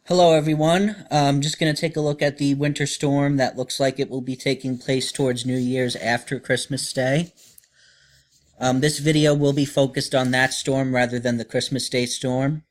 Hello, everyone. I'm just going to take a look at the winter storm that looks like it will be taking place towards New Year's after Christmas Day. This video will be focused on that storm rather than the Christmas Day storm.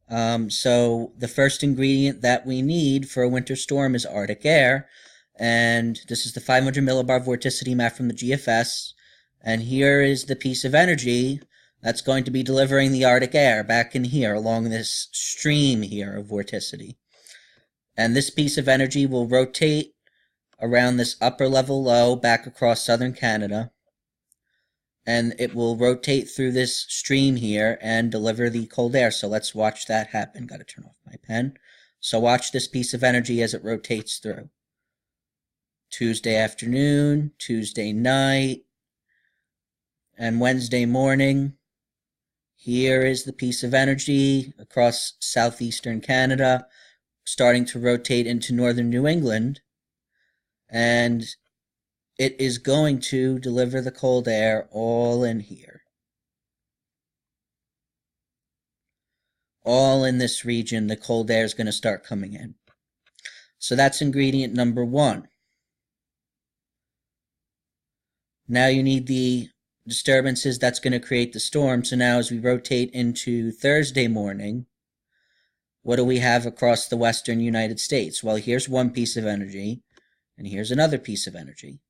So the first ingredient that we need for a winter storm is Arctic air, and this is the 500 millibar vorticity map from the GFS, and here is the piece of energy that's going to be delivering the Arctic air back in here along this stream here of vorticity. And this piece of energy will rotate around this upper level low back across southern Canada, and it will rotate through this stream here and deliver the cold air. So let's watch that happen. Got to turn off my pen. So watch this piece of energy as it rotates through. Tuesday afternoon, Tuesday night, and Wednesday morning. Here is the piece of energy across southeastern Canada, starting to rotate into northern New England, and it is going to deliver the cold air all in here. All in this region, the cold air is going to start coming in. So that's ingredient number one. Now you need the disturbances that's going to create the storm. So now as we rotate into Thursday morning, what do we have across the western United States? Well, here's one piece of energy, and here's another piece of energy.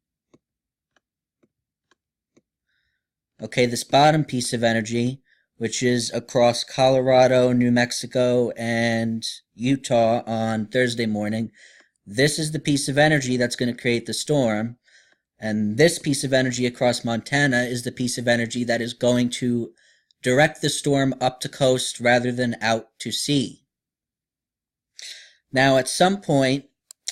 Okay, this bottom piece of energy, which is across Colorado, New Mexico, and Utah on Thursday morning, this is the piece of energy that's going to create the storm. And this piece of energy across Montana is the piece of energy that is going to direct the storm up to coast rather than out to sea. Now, at some point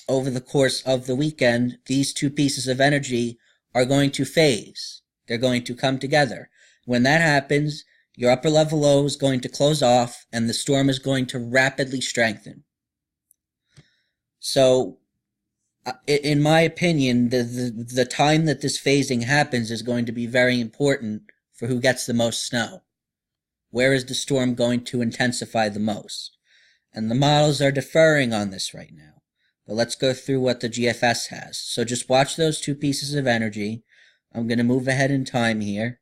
over the course of the weekend, these two pieces of energy are going to phase. They're going to come together. When that happens, your upper level low is going to close off and the storm is going to rapidly strengthen. So, in my opinion, the time that this phasing happens is going to be very important for who gets the most snow. Where is the storm going to intensify the most? And the models are deferring on this right now. But let's go through what the GFS has. So just watch those two pieces of energy. I'm going to move ahead in time here.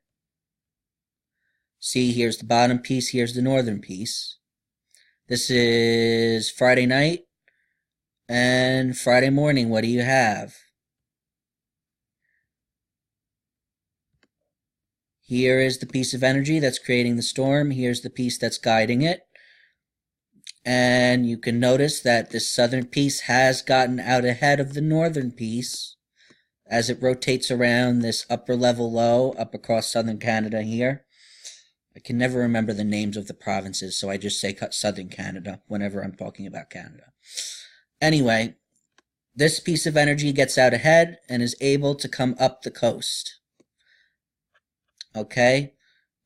See, here's the bottom piece, here's the northern piece. This is Friday night. And Friday morning, what do you have? Here is the piece of energy that's creating the storm. Here's the piece that's guiding it. And you can notice that this southern piece has gotten out ahead of the northern piece as it rotates around this upper level low up across southern Canada here. I can never remember the names of the provinces, so I just say southern Canada whenever I'm talking about Canada. Anyway, this piece of energy gets out ahead and is able to come up the coast. Okay?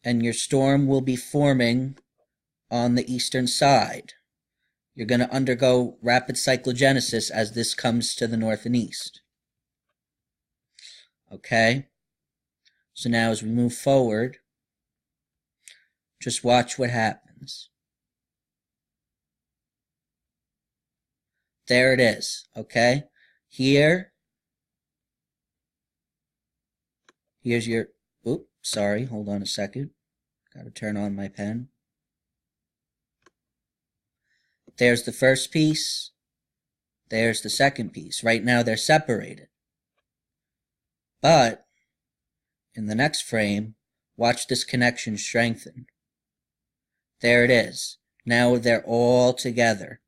And your storm will be forming on the eastern side. You're going to undergo rapid cyclogenesis as this comes to the north and east. Okay? So now as we move forward, just watch what happens. There it is, okay? Here's your, oops, sorry, hold on a second. Gotta turn on my pen. There's the first piece. There's the second piece. Right now they're separated. But, in the next frame, watch this connection strengthen. There it is. Now they're all together.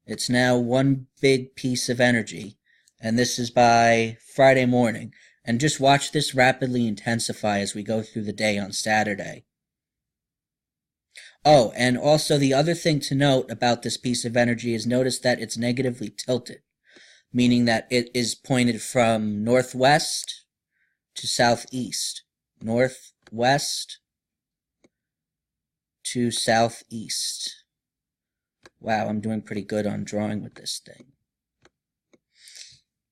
It's now one big piece of energy, and this is by Friday morning. And just watch this rapidly intensify as we go through the day on Saturday. Oh, and also the other thing to note about this piece of energy is notice that it's negatively tilted, meaning that it is pointed from northwest to southeast. Northwest to southeast. Wow, I'm doing pretty good on drawing with this thing.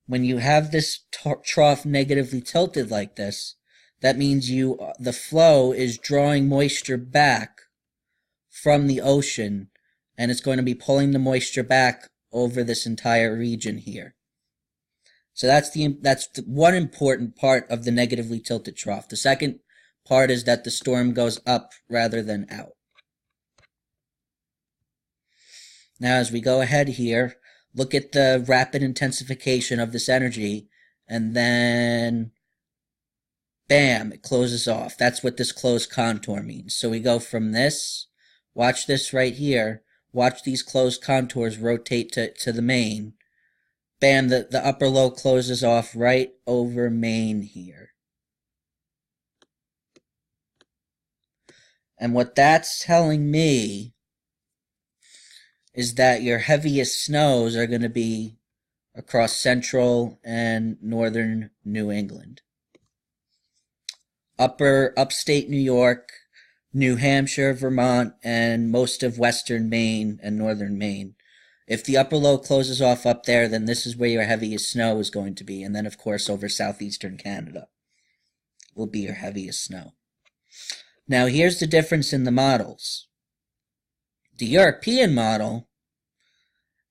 When you have this trough negatively tilted like this, that means the flow is drawing moisture back from the ocean, and it's going to be pulling the moisture back over this entire region here. So that's the one important part of the negatively tilted trough. The second part is that the storm goes up rather than out. Now, as we go ahead here, look at the rapid intensification of this energy, and then bam, it closes off. That's what this closed contour means. So we go from this, watch this right here, watch these closed contours rotate to the main. Bam, the upper low closes off right over Maine here. And what that's telling me is that your heaviest snows are going to be across central and northern New England. Upstate New York, New Hampshire, Vermont, and most of western Maine and northern Maine. If the upper low closes off up there, then this is where your heaviest snow is going to be. And then, of course, over southeastern Canada will be your heaviest snow. Now, here's the difference in the models. The European model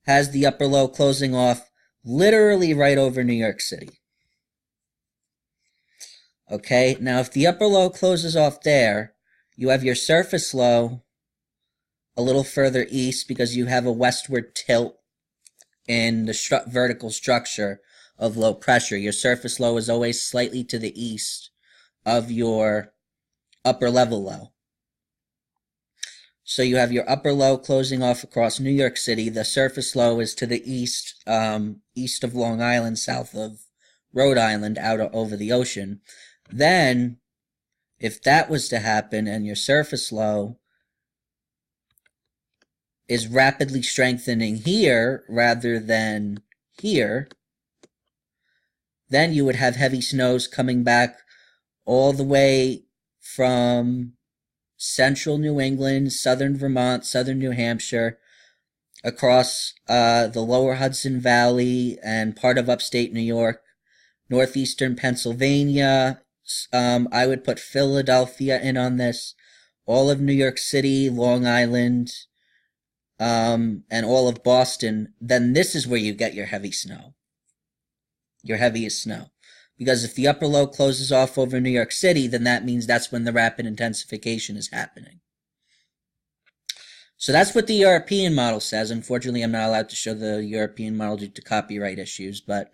has the upper low closing off literally right over New York City. Okay, now if the upper low closes off there, you have your surface low a little further east because you have a westward tilt in the vertical structure of low pressure. Your surface low is always slightly to the east of your upper level low. So you have your upper low closing off across New York City. The surface low is to the east, east of Long Island, south of Rhode Island, out over the ocean. Then, if that was to happen and your surface low is rapidly strengthening here rather than here, then you would have heavy snows coming back all the way from central New England, southern Vermont, southern New Hampshire, across the lower Hudson Valley and part of upstate New York, northeastern Pennsylvania. I would put Philadelphia in on this, all of New York City, Long Island, and all of Boston. Then this is where you get your heavy snow, your heaviest snow. Because if the upper low closes off over New York City, then that means that's when the rapid intensification is happening. So that's what the European model says. Unfortunately, I'm not allowed to show the European model due to copyright issues. But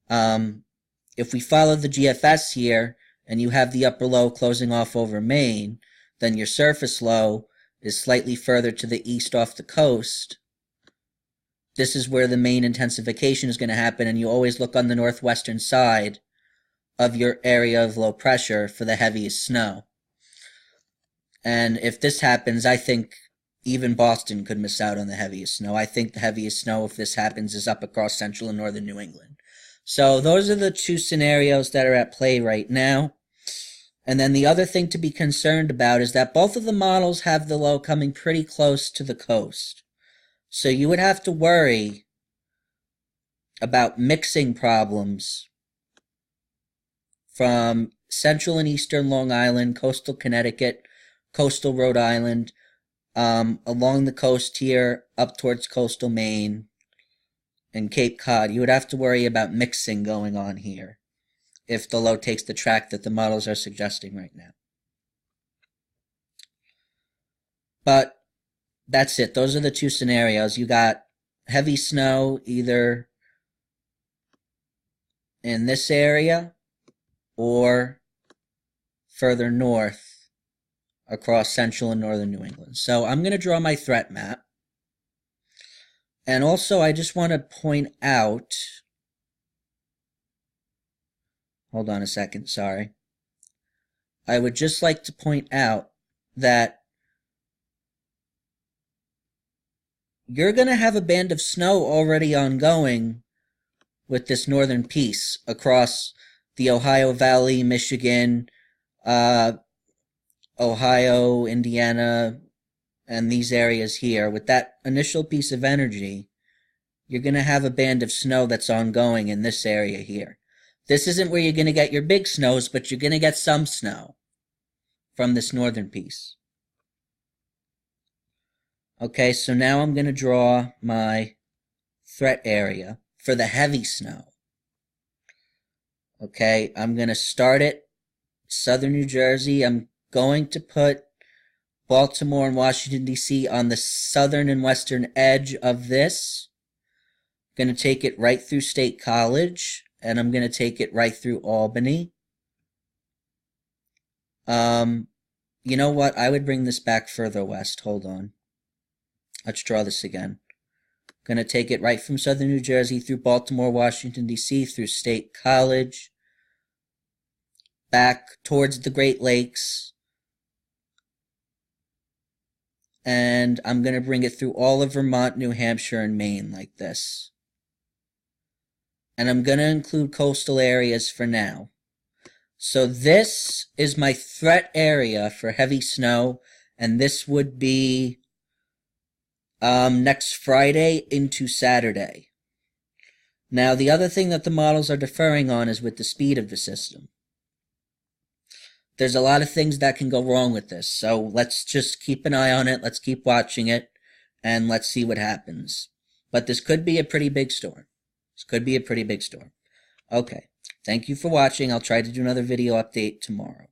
if we follow the GFS here, and you have the upper low closing off over Maine, then your surface low is slightly further to the east off the coast. This is where the main intensification is going to happen, and you always look on the northwestern side of your area of low pressure for the heaviest snow. And if this happens, I think even Boston could miss out on the heaviest snow. I think the heaviest snow, if this happens, is up across central and northern New England. So those are the two scenarios that are at play right now. And then the other thing to be concerned about is that both of the models have the low coming pretty close to the coast. So you would have to worry about mixing problems from central and eastern Long Island, coastal Connecticut, coastal Rhode Island, along the coast here, up towards coastal Maine and Cape Cod. You would have to worry about mixing going on here if the low takes the track that the models are suggesting right now. But that's it. Those are the two scenarios. You got heavy snow either in this area or further north across central and northern New England. So I'm going to draw my threat map. And also I just want to point out, hold on a second, sorry. I would just like to point out that you're going to have a band of snow already ongoing with this northern piece across the Ohio Valley, Michigan, Ohio, Indiana, and these areas here. With that initial piece of energy, you're going to have a band of snow that's ongoing in this area here. This isn't where you're going to get your big snows, but you're going to get some snow from this northern piece. Okay, so now I'm going to draw my threat area for the heavy snow. Okay, I'm going to start at southern New Jersey. I'm going to put Baltimore and Washington, D.C. on the southern and western edge of this. I'm going to take it right through State College, and I'm going to take it right through Albany. You know what? I would bring this back further west. Hold on. Let's draw this again. I'm going to take it right from southern New Jersey through Baltimore, Washington, D.C., through State College, back towards the Great Lakes, and I'm going to bring it through all of Vermont, New Hampshire, and Maine like this. And I'm going to include coastal areas for now. So this is my threat area for heavy snow, and this would be next Friday into Saturday. Now, the other thing that the models are differing on is with the speed of the system. There's a lot of things that can go wrong with this, so let's just keep an eye on it, let's keep watching it, and let's see what happens. But this could be a pretty big storm. This could be a pretty big storm. Okay, thank you for watching. I'll try to do another video update tomorrow.